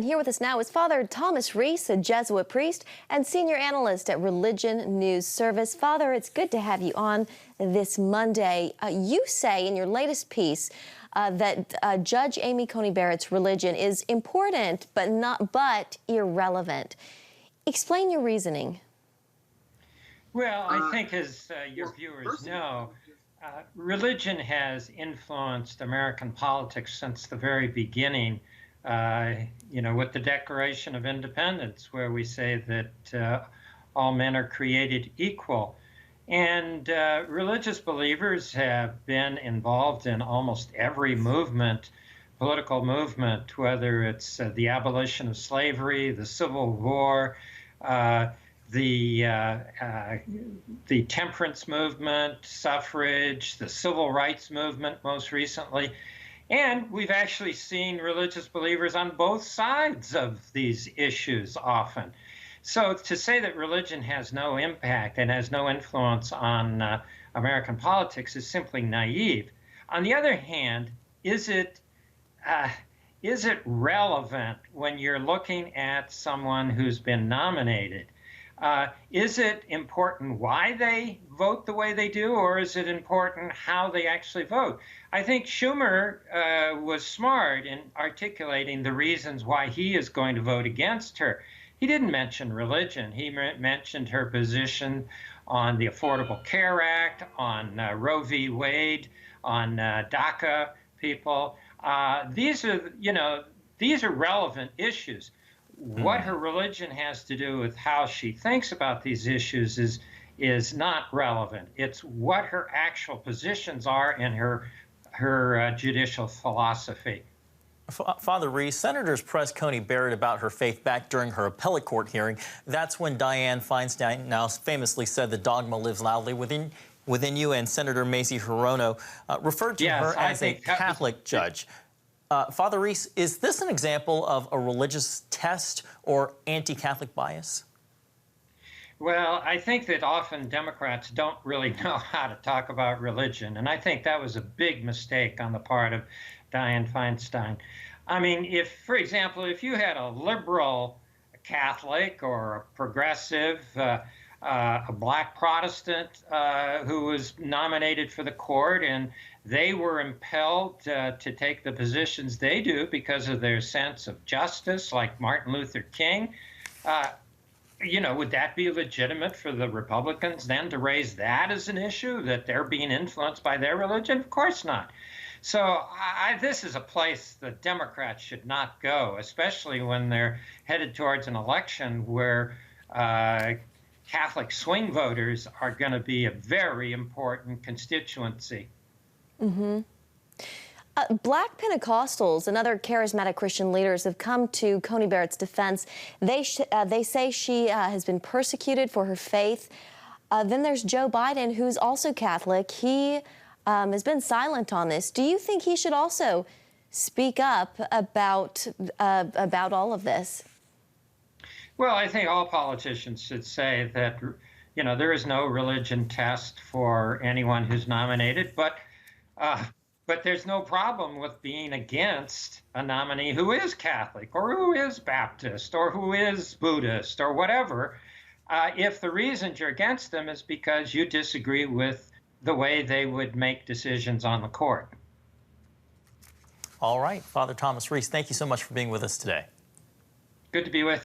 Here with us now is Father Thomas Reese, a Jesuit priest and senior analyst at Religion News Service. Father, it's good to have you on this Monday. You say in your latest piece that Judge Amy Coney Barrett's religion is important but irrelevant. Explain your reasoning. Well, I think as your viewers know, religion has influenced American politics since the very beginning. With the Declaration of Independence, where we say that all men are created equal. And religious believers have been involved in almost every movement, political movement, whether it's the abolition of slavery, the Civil War, the temperance movement, suffrage, the civil rights movement most recently. And we've actually seen religious believers on both sides of these issues often. So to say that religion has no impact and has no influence on American politics is simply naive. On the other hand, is it relevant when you're looking at someone who's been nominated? Is it important why they vote the way they do, or is it important how they actually vote? I think Schumer was smart in articulating the reasons why he is going to vote against her. He didn't mention religion. He mentioned her position on the Affordable Care Act, on Roe v. Wade, on DACA people. These are relevant issues. What her religion has to do with how she thinks about these issues is not relevant. It's what her actual positions are in her judicial philosophy. Father Reese, senators pressed Coney Barrett about her faith back during her appellate court hearing. That's when Dianne Feinstein now famously said the dogma lives loudly within you, and Senator Mazie Hirono referred to her as a Catholic judge. Father Reese, is this an example of a religious test or anti-Catholic bias? Well, I think that often Democrats don't really know how to talk about religion, and I think that was a big mistake on the part of Dianne Feinstein. I mean, for example, if you had a liberal Catholic or a progressive, a black Protestant who was nominated for the court, and they were impelled to take the positions they do because of their sense of justice, like Martin Luther King, would that be legitimate for the Republicans then to raise that as an issue, that they're being influenced by their religion? Of course not. So this is a place that Democrats should not go, especially when they're headed towards an election where Catholic swing voters are going to be a very important constituency. Mm-hmm. Black Pentecostals and other charismatic Christian leaders have come to Coney Barrett's defense. They say she has been persecuted for her faith. Then there's Joe Biden, who's also Catholic. He has been silent on this. Do you think he should also speak up about all of this? Well, I think all politicians should say that, there is no religion test for anyone who's nominated, but there's no problem with being against a nominee who is Catholic or who is Baptist or who is Buddhist or whatever, if the reasons you're against them is because you disagree with the way they would make decisions on the court. All right, Father Thomas Reese, thank you so much for being with us today. Good to be with you.